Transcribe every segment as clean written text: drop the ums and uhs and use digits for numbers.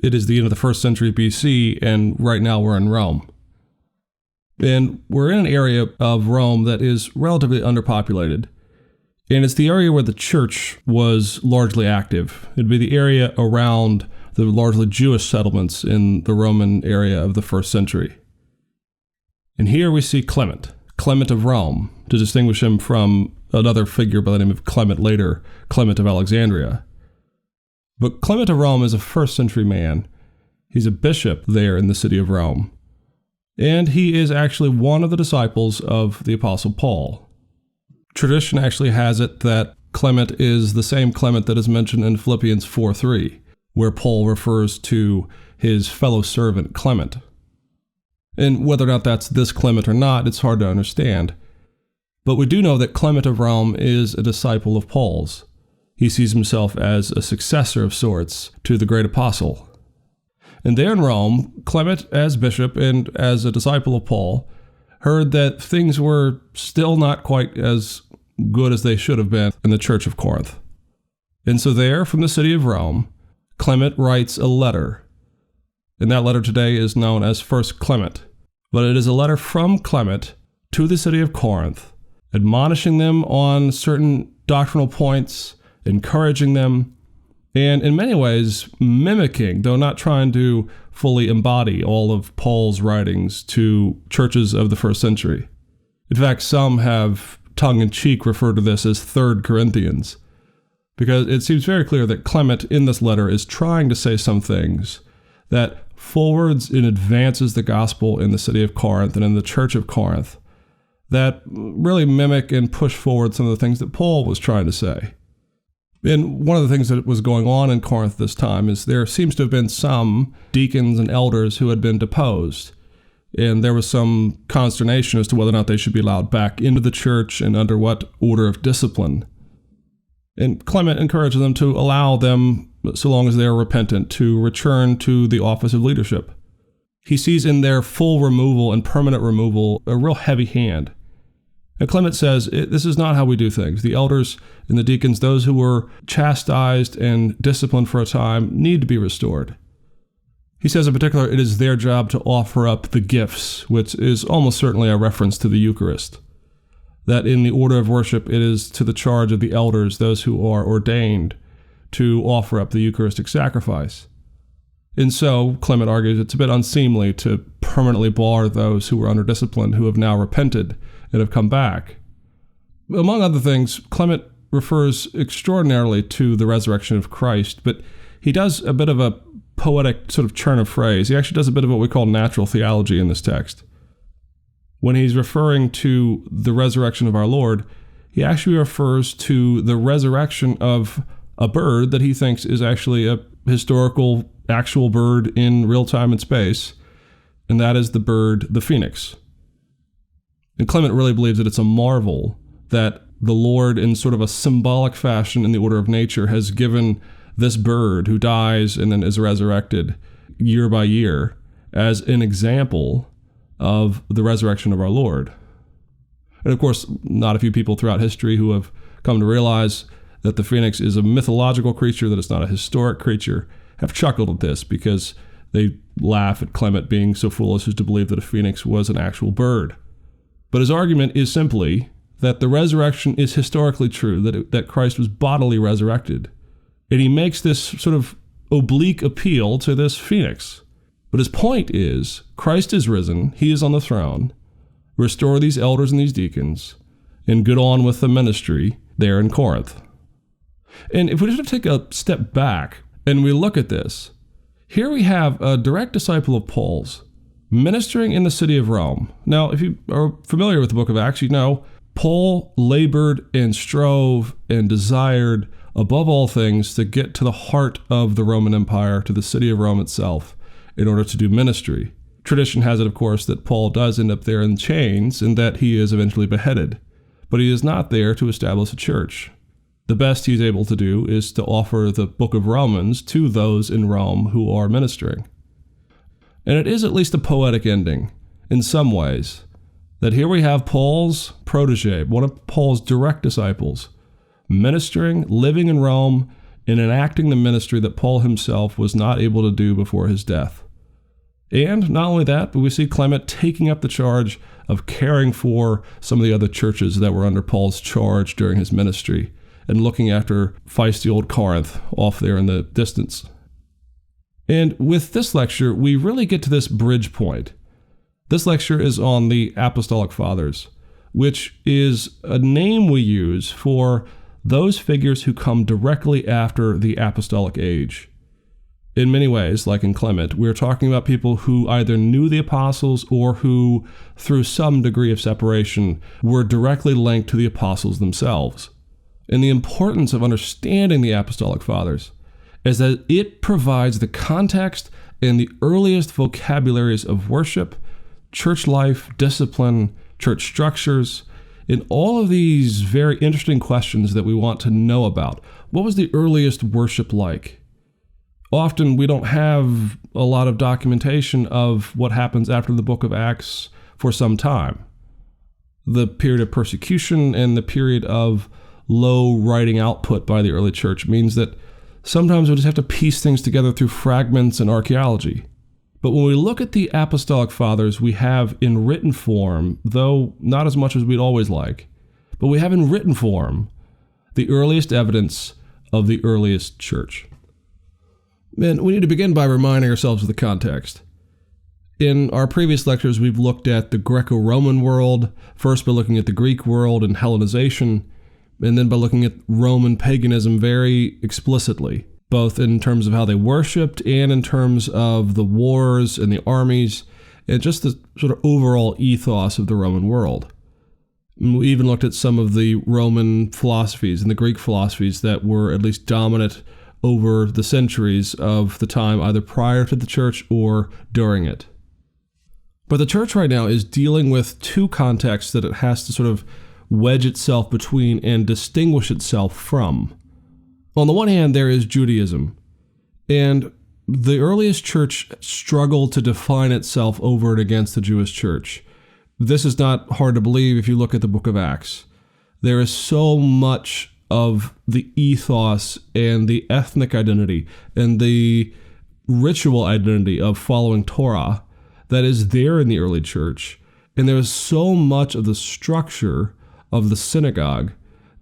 It is the end of the first century BC, and right now we're in Rome. And we're in an area of Rome that is relatively underpopulated. And it's the area where the church was largely active. It'd be the area around the largely Jewish settlements in the Roman area of the first century. And here we see Clement of Rome, to distinguish him from another figure by the name of Clement later, Clement of Alexandria. But Clement of Rome is a first century man. He's a bishop there in the city of Rome. And he is actually one of the disciples of the Apostle Paul. Tradition actually has it that Clement is the same Clement that is mentioned in Philippians 4:3, where Paul refers to his fellow servant Clement. And whether or not that's this Clement or not, it's hard to understand. But we do know that Clement of Rome is a disciple of Paul's. He sees himself as a successor of sorts to the great apostle. And there in Rome, Clement, as bishop and as a disciple of Paul, heard that things were still not quite as good as they should have been in the Church of Corinth. And so there, from the city of Rome, Clement writes a letter. And that letter today is known as First Clement. But it is a letter from Clement to the city of Corinth, admonishing them on certain doctrinal points, encouraging them, and in many ways mimicking, though not trying to fully embody, all of Paul's writings to churches of the first century. In fact, some have tongue-in-cheek referred to this as 3rd Corinthians, because it seems very clear that Clement in this letter is trying to say some things that forwards and advances the gospel in the city of Corinth and in the church of Corinth that really mimic and push forward some of the things that Paul was trying to say. And one of the things that was going on in Corinth this time is there seems to have been some deacons and elders who had been deposed. And there was some consternation as to whether or not they should be allowed back into the church and under what order of discipline. And Clement encouraged them to allow them, so long as they are repentant, to return to the office of leadership. He sees in their full removal and permanent removal a real heavy hand. And Clement says, this is not how we do things. The elders and the deacons, those who were chastised and disciplined for a time, need to be restored. He says in particular, it is their job to offer up the gifts, which is almost certainly a reference to the Eucharist. That in the order of worship, it is to the charge of the elders, those who are ordained, to offer up the Eucharistic sacrifice. And so, Clement argues, it's a bit unseemly to permanently bar those who were under discipline who have now repented and have come back. Among other things, Clement refers extraordinarily to the resurrection of Christ, but he does a bit of a poetic sort of turn of phrase. He actually does a bit of what we call natural theology in this text. When he's referring to the resurrection of our Lord, he actually refers to the resurrection of a bird that he thinks is actually a historical, actual bird in real time and space, and that is the bird, the phoenix. And Clement really believes that it's a marvel that the Lord, in sort of a symbolic fashion in the order of nature, has given this bird who dies and then is resurrected year by year as an example of the resurrection of our Lord. And of course, not a few people throughout history who have come to realize that the phoenix is a mythological creature, that it's not a historic creature, have chuckled at this because they laugh at Clement being so foolish as to believe that a phoenix was an actual bird. But his argument is simply that the resurrection is historically true, that Christ was bodily resurrected. And he makes this sort of oblique appeal to this phoenix. But his point is, Christ is risen, he is on the throne, restore these elders and these deacons, and get on with the ministry there in Corinth. And if we just take a step back and we look at this, here we have a direct disciple of Paul's ministering in the city of Rome. Now, if you are familiar with the book of Acts, you know Paul labored and strove and desired above all things to get to the heart of the Roman Empire, to the city of Rome itself, in order to do ministry. Tradition has it, of course, that Paul does end up there in chains and that he is eventually beheaded. But he is not there to establish a church. The best he's able to do is to offer the book of Romans to those in Rome who are ministering. And it is at least a poetic ending, in some ways, that here we have Paul's protege, one of Paul's direct disciples, ministering, living in Rome, in enacting the ministry that Paul himself was not able to do before his death. And not only that, but we see Clement taking up the charge of caring for some of the other churches that were under Paul's charge during his ministry and looking after feisty old Corinth off there in the distance. And with this lecture, we really get to this bridge point. This lecture is on the Apostolic Fathers, which is a name we use for those figures who come directly after the apostolic age. In many ways, like in Clement, we're talking about people who either knew the apostles or who, through some degree of separation, were directly linked to the apostles themselves. And the importance of understanding the Apostolic Fathers is that it provides the context and the earliest vocabularies of worship, church life, discipline, church structures, and all of these very interesting questions that we want to know about. What was the earliest worship like? Often we don't have a lot of documentation of what happens after the book of Acts for some time. The period of persecution and the period of low writing output by the early church means that sometimes we just have to piece things together through fragments and archaeology. But when we look at the Apostolic Fathers, we have in written form, though not as much as we'd always like, but we have in written form the earliest evidence of the earliest church. And we need to begin by reminding ourselves of the context. In our previous lectures, we've looked at the Greco-Roman world, first by looking at the Greek world and Hellenization, and then by looking at Roman paganism very explicitly, both in terms of how they worshipped and in terms of the wars and the armies, and just the sort of overall ethos of the Roman world. And we even looked at some of the Roman philosophies and the Greek philosophies that were at least dominant over the centuries of the time, either prior to the church or during it. But the church right now is dealing with two contexts that it has to sort of wedge itself between and distinguish itself from. On the one hand, there is Judaism, and the earliest church struggled to define itself over and against the Jewish church. This is not hard to believe if you look at the book of Acts. There is so much of the ethos and the ethnic identity and the ritual identity of following Torah that is there in the early church. And there is so much of the structure of the synagogue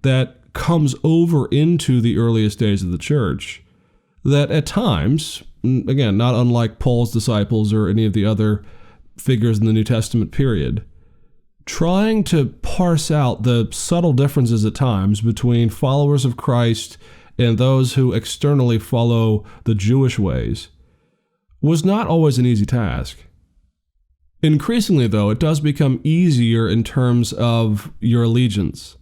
that comes over into the earliest days of the church that at times, again, not unlike Paul's disciples or any of the other figures in the New Testament period, trying to parse out the subtle differences at times between followers of Christ and those who externally follow the Jewish ways was not always an easy task. Increasingly, though, it does become easier in terms of your allegiance,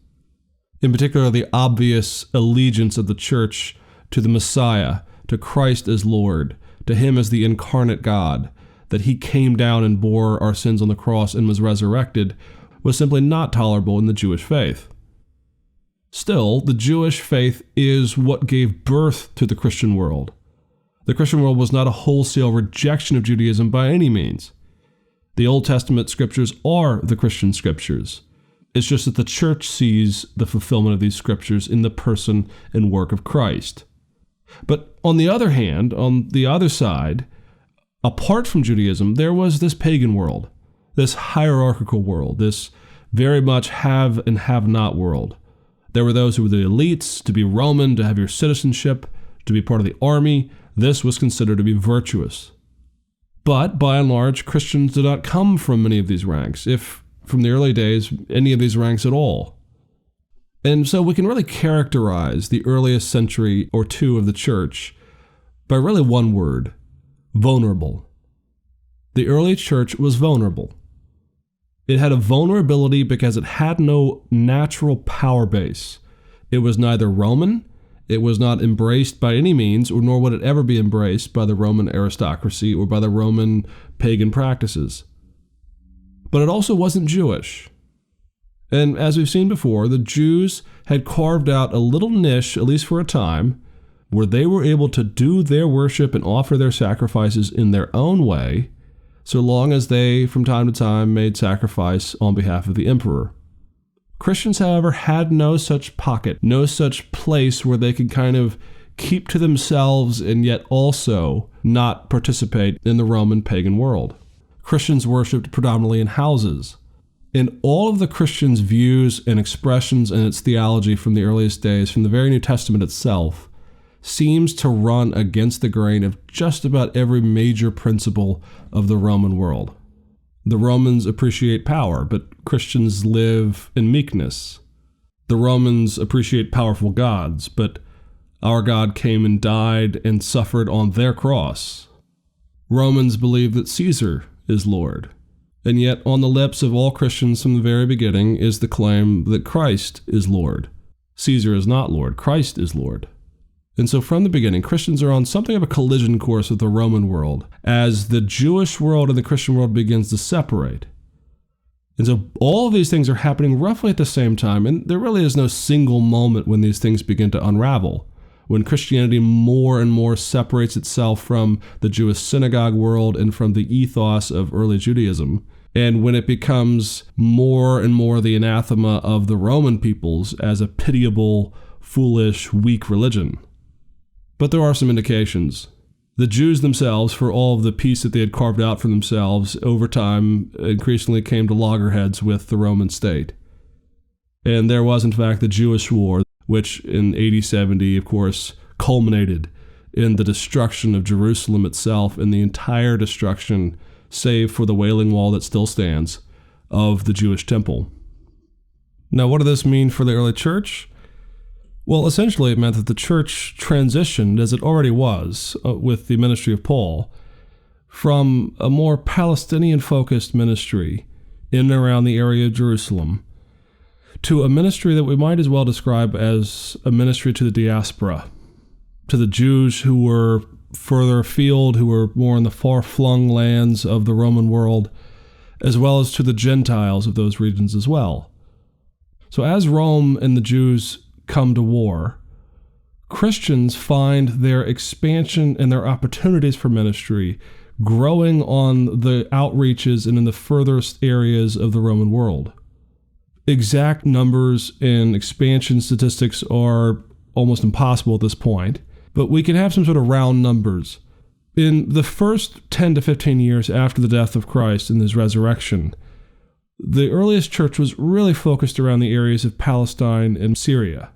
in particular the obvious allegiance of the church to the Messiah, to Christ as Lord, to him as the incarnate God, that he came down and bore our sins on the cross and was resurrected, was simply not tolerable in the Jewish faith. Still, the Jewish faith is what gave birth to the Christian world. The Christian world was not a wholesale rejection of Judaism by any means. The Old Testament scriptures are the Christian scriptures. It's just that the church sees the fulfillment of these scriptures in the person and work of Christ. But on the other hand, on the other side, apart from Judaism, there was this pagan world, this hierarchical world, this very much have and have not world. There were those who were the elites, to be Roman, to have your citizenship, to be part of the army. This was considered to be virtuous. But by and large, Christians did not come from many of these ranks, if from the early days, any of these ranks at all. And so we can really characterize the earliest century or two of the church by really one word: vulnerable. The early church was vulnerable. It had a vulnerability because it had no natural power base. It was neither Roman, it was not embraced by any means, or nor would it ever be embraced by the Roman aristocracy or by the Roman pagan practices. But it also wasn't Jewish. And as we've seen before, the Jews had carved out a little niche, at least for a time, where they were able to do their worship and offer their sacrifices in their own way, so long as they, from time to time, made sacrifice on behalf of the emperor. Christians, however, had no such pocket, no such place where they could kind of keep to themselves and yet also not participate in the Roman pagan world. Christians worshipped predominantly in houses. And all of the Christians' views and expressions in its theology from the earliest days, from the very New Testament itself, seems to run against the grain of just about every major principle of the Roman world. The Romans appreciate power, but Christians live in meekness. The Romans appreciate powerful gods, but our God came and died and suffered on their cross. Romans believe that Caesar is Lord. And yet on the lips of all Christians from the very beginning is the claim that Christ is Lord. Caesar is not Lord, Christ is Lord. And so from the beginning, Christians are on something of a collision course with the Roman world as the Jewish world and the Christian world begins to separate. And so all of these things are happening roughly at the same time, and there really is no single moment when these things begin to unravel. When Christianity more and more separates itself from the Jewish synagogue world and from the ethos of early Judaism, and when it becomes more and more the anathema of the Roman peoples as a pitiable, foolish, weak religion. But there are some indications. The Jews themselves, for all of the peace that they had carved out for themselves, over time increasingly came to loggerheads with the Roman state. And there was, in fact, the Jewish War, which in AD 70, of course, culminated in the destruction of Jerusalem itself and the entire destruction, save for the Wailing Wall that still stands, of the Jewish temple. Now, what did this mean for the early church? Well, essentially it meant that the church transitioned, as it already was, with the ministry of Paul, from a more Palestinian-focused ministry in and around the area of Jerusalem to a ministry that we might as well describe as a ministry to the diaspora, to the Jews who were further afield, who were more in the far-flung lands of the Roman world, as well as to the Gentiles of those regions as well. So as Rome and the Jews come to war, Christians find their expansion and their opportunities for ministry growing on the outreaches and in the furthest areas of the Roman world. Exact numbers and expansion statistics are almost impossible at this point, but we can have some sort of round numbers. In the first 10 to 15 years after the death of Christ and his resurrection, the earliest church was really focused around the areas of Palestine and Syria.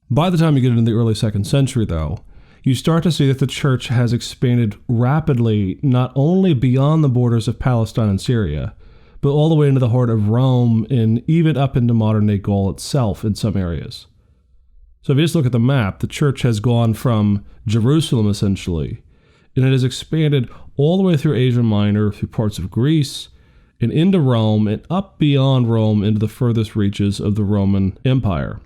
By the time you get into the early 2nd century, though, you start to see that the church has expanded rapidly not only beyond the borders of Palestine and Syria, but all the way into the heart of Rome and even up into modern-day Gaul itself in some areas. So if you just look at the map, the church has gone from Jerusalem, essentially, and it has expanded all the way through Asia Minor, through parts of Greece, and into Rome, and up beyond Rome into the furthest reaches of the Roman Empire.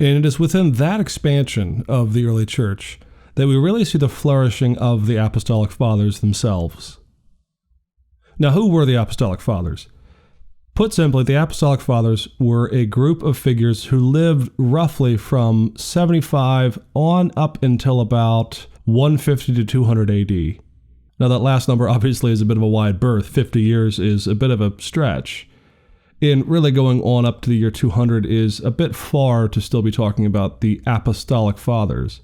And it is within that expansion of the early church that we really see the flourishing of the Apostolic Fathers themselves. Now, who were the Apostolic Fathers? Put simply, the Apostolic Fathers were a group of figures who lived roughly from 75 on up until about 150 to 200 AD. Now, that last number obviously is a bit of a wide berth. 50 years is a bit of a stretch. And really going on up to the year 200 is a bit far to still be talking about the Apostolic Fathers.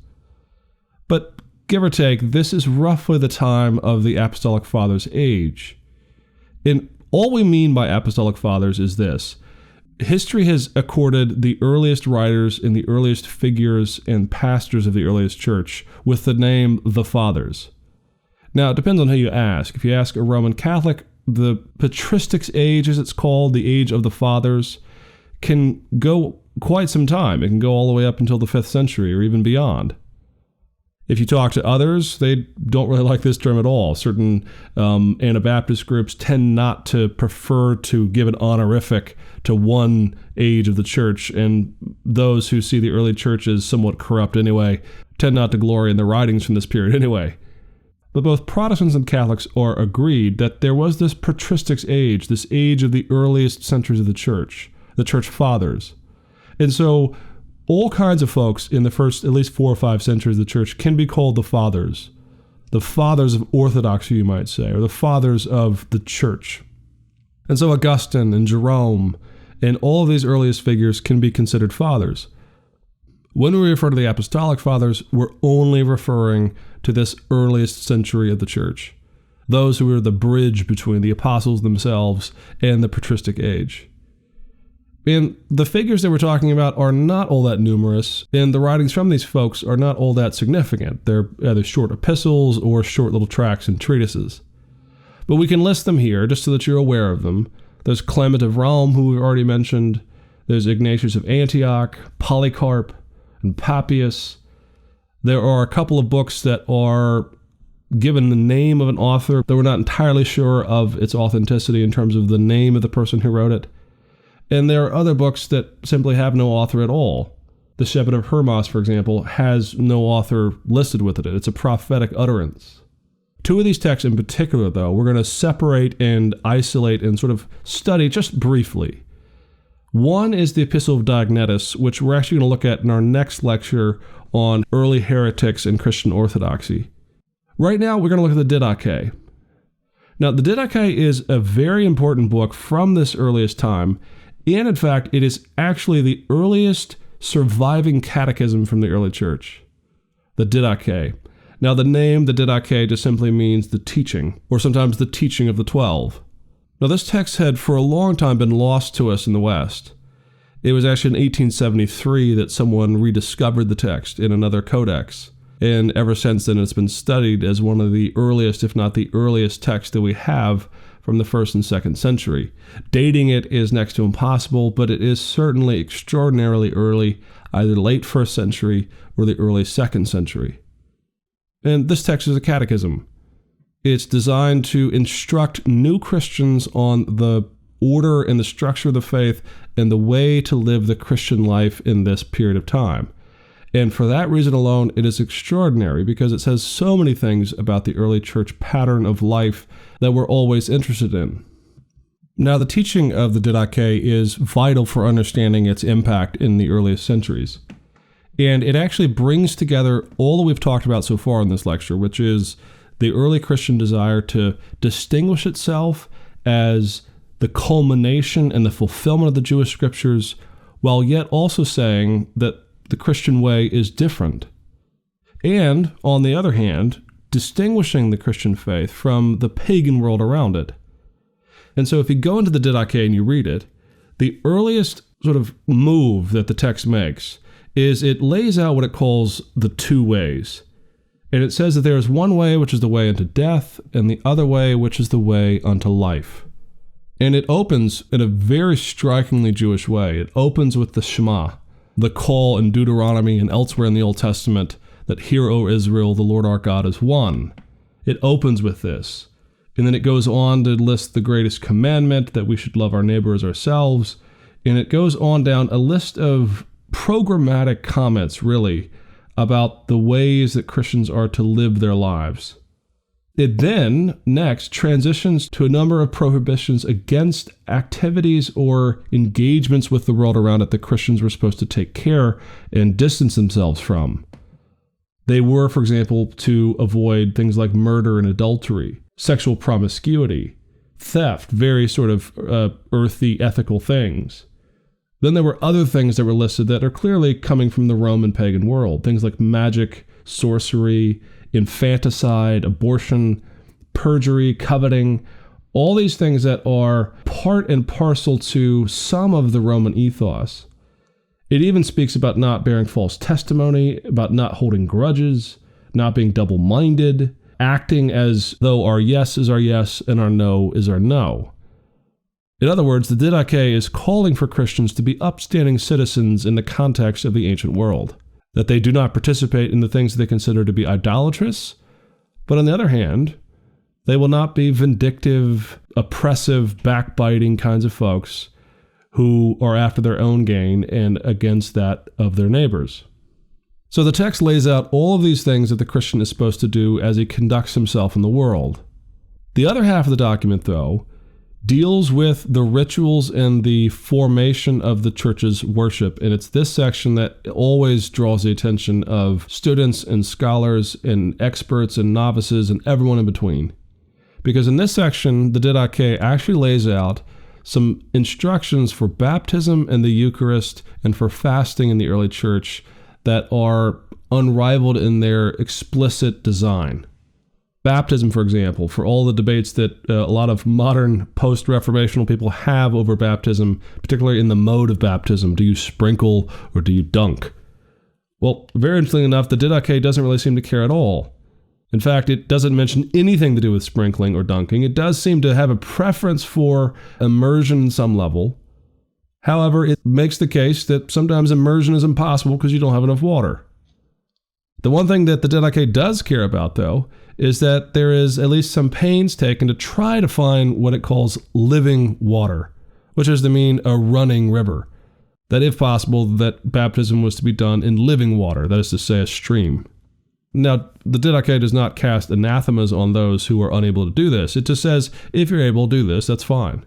But give or take, this is roughly the time of the Apostolic Fathers' age. And all we mean by Apostolic Fathers is this. History has accorded the earliest writers and the earliest figures and pastors of the earliest church with the name the Fathers. Now, it depends on who you ask. If you ask a Roman Catholic, the patristics age, as it's called, the age of the Fathers, can go quite some time. It can go all the way up until the 5th century or even beyond. If you talk to others, they don't really like this term at all. Certain Anabaptist groups tend not to prefer to give an honorific to one age of the church, and those who see the early church as somewhat corrupt anyway tend not to glory in the writings from this period anyway. But both Protestants and Catholics are agreed that there was this patristics age, this age of the earliest centuries of the church fathers. And so all kinds of folks in the first at least 4 or 5 centuries of the church can be called the fathers of orthodoxy, you might say, or the fathers of the church. And so Augustine and Jerome and all of these earliest figures can be considered fathers. When we refer to the Apostolic Fathers, we're only referring to this earliest century of the church, those who were the bridge between the apostles themselves and the patristic age. And the figures that we're talking about are not all that numerous, and the writings from these folks are not all that significant. They're either short epistles or short little tracts and treatises. But we can list them here just so that you're aware of them. There's Clement of Rome, who we've already mentioned. There's Ignatius of Antioch, Polycarp, and Papias. There are a couple of books that are given the name of an author, though we're not entirely sure of its authenticity in terms of the name of the person who wrote it. And there are other books that simply have no author at all. The Shepherd of Hermas, for example, has no author listed with it. It's a prophetic utterance. Two of these texts in particular, though, we're going to separate and isolate and sort of study just briefly. One is the Epistle of Diognetus, which we're actually going to look at in our next lecture on early heretics and Christian orthodoxy. Right now, we're going to look at the Didache. Now, the Didache is a very important book from this earliest time, and in fact, it is actually the earliest surviving catechism from the early church, the Didache. Now, the name, the Didache, just simply means the teaching, or sometimes the teaching of the 12. Now, this text had for a long time been lost to us in the West. It was actually in 1873 that someone rediscovered the text in another codex, and ever since then it's been studied as one of the earliest, if not the earliest text that we have from the 1st and 2nd century. Dating it is next to impossible, but it is certainly extraordinarily early, either late 1st century or the early 2nd century. And this text is a catechism. It's designed to instruct new Christians on the order and the structure of the faith and the way to live the Christian life in this period of time. And for that reason alone, it is extraordinary because it says so many things about the early church pattern of life that we're always interested in. Now, the teaching of the Didache is vital for understanding its impact in the earliest centuries. And it actually brings together all that we've talked about so far in this lecture, which is the early Christian desire to distinguish itself as the culmination and the fulfillment of the Jewish scriptures, while yet also saying that the Christian way is different. And, on the other hand, distinguishing the Christian faith from the pagan world around it. And so if you go into the Didache and you read it, the earliest sort of move that the text makes is it lays out what it calls the two ways. And it says that there is one way, which is the way unto death, and the other way, which is the way unto life. And it opens in a very strikingly Jewish way. It opens with the Shema, the call in Deuteronomy and elsewhere in the Old Testament that hear, O Israel, the Lord our God is one. It opens with this. And then it goes on to list the greatest commandment, that we should love our neighbor as ourselves. And it goes on down a list of programmatic comments, really, about the ways that Christians are to live their lives. It then, next, transitions to a number of prohibitions against activities or engagements with the world around it that Christians were supposed to take care and distance themselves from. They were, for example, to avoid things like murder and adultery, sexual promiscuity, theft, very sort of earthy ethical things. Then there were other things that were listed that are clearly coming from the Roman pagan world, things like magic, sorcery, infanticide, abortion, perjury, coveting, all these things that are part and parcel to some of the Roman ethos. It even speaks about not bearing false testimony, about not holding grudges, not being double-minded, acting as though our yes is our yes and our no is our no. In other words, the Didache is calling for Christians to be upstanding citizens in the context of the ancient world, that they do not participate in the things they consider to be idolatrous, but on the other hand, they will not be vindictive, oppressive, backbiting kinds of folks who are after their own gain and against that of their neighbors. So the text lays out all of these things that the Christian is supposed to do as he conducts himself in the world. The other half of the document, though, deals with the rituals and the formation of the church's worship. And it's this section that always draws the attention of students and scholars and experts and novices and everyone in between. Because in this section, the Didache actually lays out some instructions for baptism and the Eucharist and for fasting in the early church that are unrivaled in their explicit design. Baptism, for example, for all the debates that a lot of modern post-reformational people have over baptism, particularly in the mode of baptism. Do you sprinkle or do you dunk? Well, very interestingly enough, the Didache doesn't really seem to care at all. In fact, it doesn't mention anything to do with sprinkling or dunking. It does seem to have a preference for immersion in some level. However, it makes the case that sometimes immersion is impossible because you don't have enough water. The one thing that the Didache does care about, though, is that there is at least some pains taken to try to find what it calls living water, which is to mean a running river. That if possible, that baptism was to be done in living water, that is to say, a stream. Now, the Didache does not cast anathemas on those who are unable to do this. It just says, if you're able to do this, that's fine.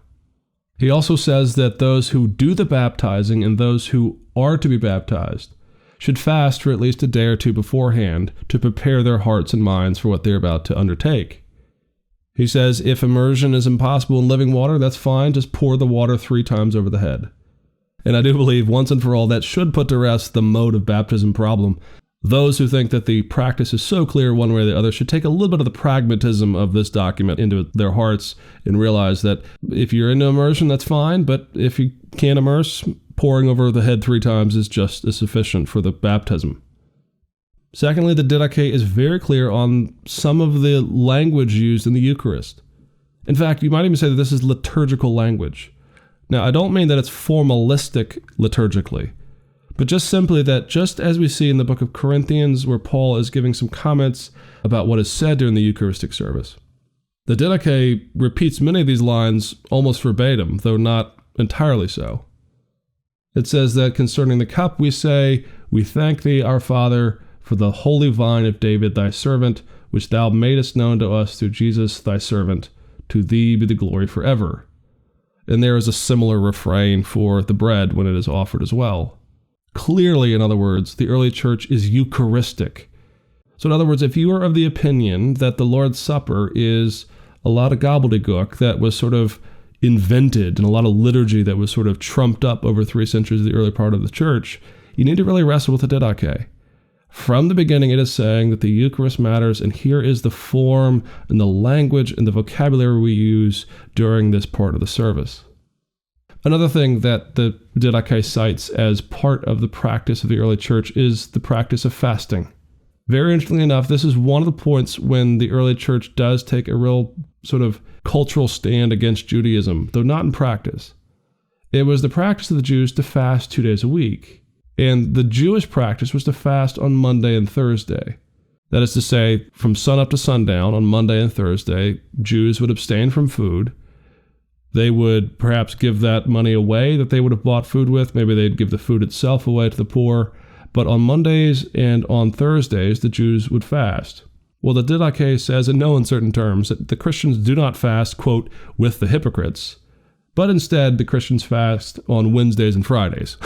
He also says that those who do the baptizing and those who are to be baptized should fast for at least a day or two beforehand to prepare their hearts and minds for what they're about to undertake. He says if immersion is impossible in living water, that's fine, just pour the water 3 times over the head. And I do believe once and for all that should put to rest the mode of baptism problem. Those who think that the practice is so clear one way or the other should take a little bit of the pragmatism of this document into their hearts and realize that if you're into immersion, that's fine, but if you can't immerse, pouring over the head 3 times is just as sufficient for the baptism. Secondly, the Didache is very clear on some of the language used in the Eucharist. In fact, you might even say that this is liturgical language. Now, I don't mean that it's formalistic liturgically, but just simply that just as we see in the book of Corinthians where Paul is giving some comments about what is said during the Eucharistic service, the Didache repeats many of these lines almost verbatim, though not entirely so. It says that concerning the cup we say, we thank thee, our Father, for the holy vine of David thy servant, which thou madest known to us through Jesus thy servant. To thee be the glory forever. And there is a similar refrain for the bread when it is offered as well. Clearly, in other words, the early church is Eucharistic. So in other words, if you are of the opinion that the Lord's Supper is a lot of gobbledygook that was sort of invented and a lot of liturgy that was sort of trumped up over 3 centuries of the early part of the church, you need to really wrestle with the Didache. From the beginning, it is saying that the Eucharist matters, and here is the form and the language and the vocabulary we use during this part of the service. Another thing that the Didache cites as part of the practice of the early church is the practice of fasting. Very interestingly enough, this is one of the points when the early church does take a real sort of cultural stand against Judaism, though not in practice. It was the practice of the Jews to fast 2 days a week. And the Jewish practice was to fast on Monday and Thursday. That is to say, from sunup to sundown on Monday and Thursday, Jews would abstain from food. They would perhaps give that money away that they would have bought food with. Maybe they'd give the food itself away to the poor. But on Mondays and on Thursdays, the Jews would fast. Well, the Didache says in no uncertain terms that the Christians do not fast, quote, with the hypocrites, but instead the Christians fast on Wednesdays and Fridays.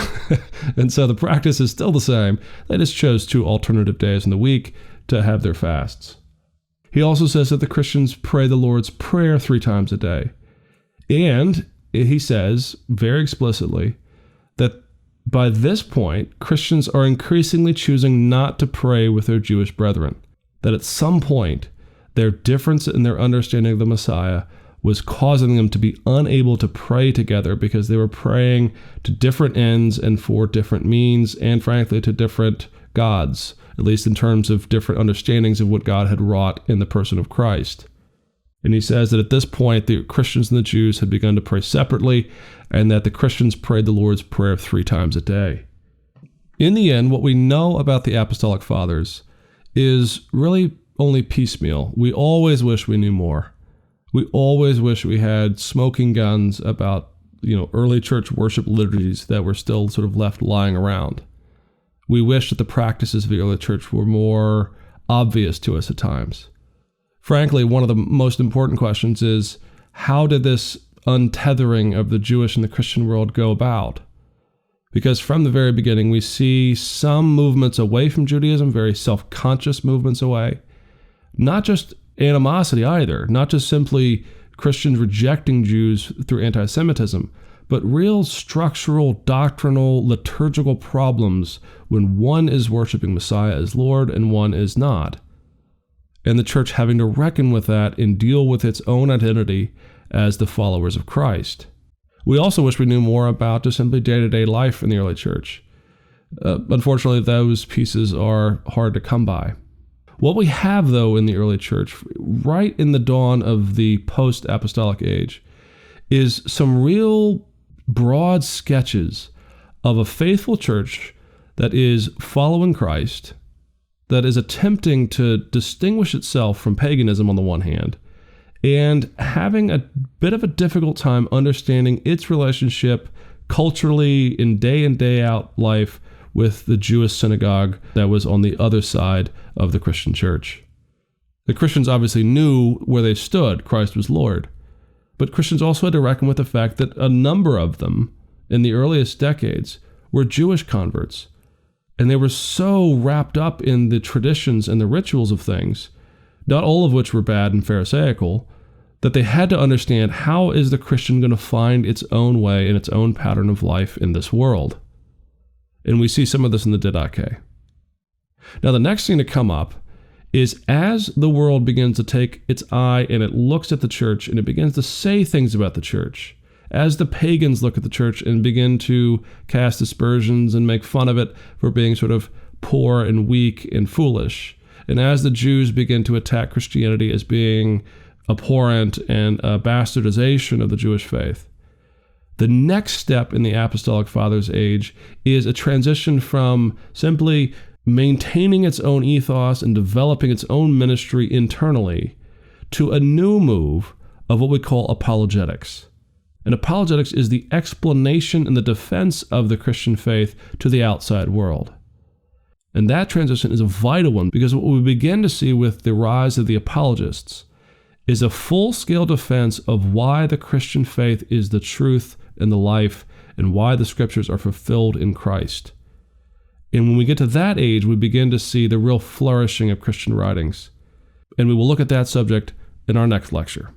And so the practice is still the same. They just chose 2 alternative days in the week to have their fasts. He also says that the Christians pray the Lord's Prayer 3 times a day. And he says very explicitly that by this point, Christians are increasingly choosing not to pray with their Jewish brethren. That at some point, their difference in their understanding of the Messiah was causing them to be unable to pray together because they were praying to different ends and for different means, and frankly to different gods, at least in terms of different understandings of what God had wrought in the person of Christ. And he says that at this point, the Christians and the Jews had begun to pray separately, and that the Christians prayed the Lord's Prayer 3 times a day. In the end, what we know about the Apostolic Fathers is really only piecemeal. We always wish we knew more. We always wish we had smoking guns about, early church worship liturgies that were still sort of left lying around. We wish that the practices of the early church were more obvious to us at times. Frankly, one of the most important questions is, how did this untethering of the Jewish and the Christian world go about? Because from the very beginning, we see some movements away from Judaism, very self-conscious movements away. Not just animosity either, not just simply Christians rejecting Jews through anti-Semitism, but real structural, doctrinal, liturgical problems when one is worshiping Messiah as Lord and one is not. And the church having to reckon with that and deal with its own identity as the followers of Christ. We also wish we knew more about just simply day-to-day life in the early church. Unfortunately, those pieces are hard to come by. What we have, though, in the early church, right in the dawn of the post-apostolic age, is some real broad sketches of a faithful church that is following Christ, that is attempting to distinguish itself from paganism on the one hand, and having a bit of a difficult time understanding its relationship culturally in day out life with the Jewish synagogue that was on the other side of the Christian church. The Christians obviously knew where they stood. Christ was Lord. But Christians also had to reckon with the fact that a number of them in the earliest decades were Jewish converts. And they were so wrapped up in the traditions and the rituals of things, not all of which were bad and pharisaical, that they had to understand, how is the Christian going to find its own way and its own pattern of life in this world? And we see some of this in the Didache. Now, the next thing to come up is as the world begins to take its eye and it looks at the church and it begins to say things about the church, as the pagans look at the church and begin to cast aspersions and make fun of it for being sort of poor and weak and foolish, and as the Jews begin to attack Christianity as being abhorrent and a bastardization of the Jewish faith, the next step in the Apostolic Fathers age is a transition from simply maintaining its own ethos and developing its own ministry internally to a new move of what we call apologetics. And apologetics is the explanation and the defense of the Christian faith to the outside world. And that transition is a vital one, because what we begin to see with the rise of the apologists is a full-scale defense of why the Christian faith is the truth and the life, and why the scriptures are fulfilled in Christ. And when we get to that age, we begin to see the real flourishing of Christian writings. And we will look at that subject in our next lecture.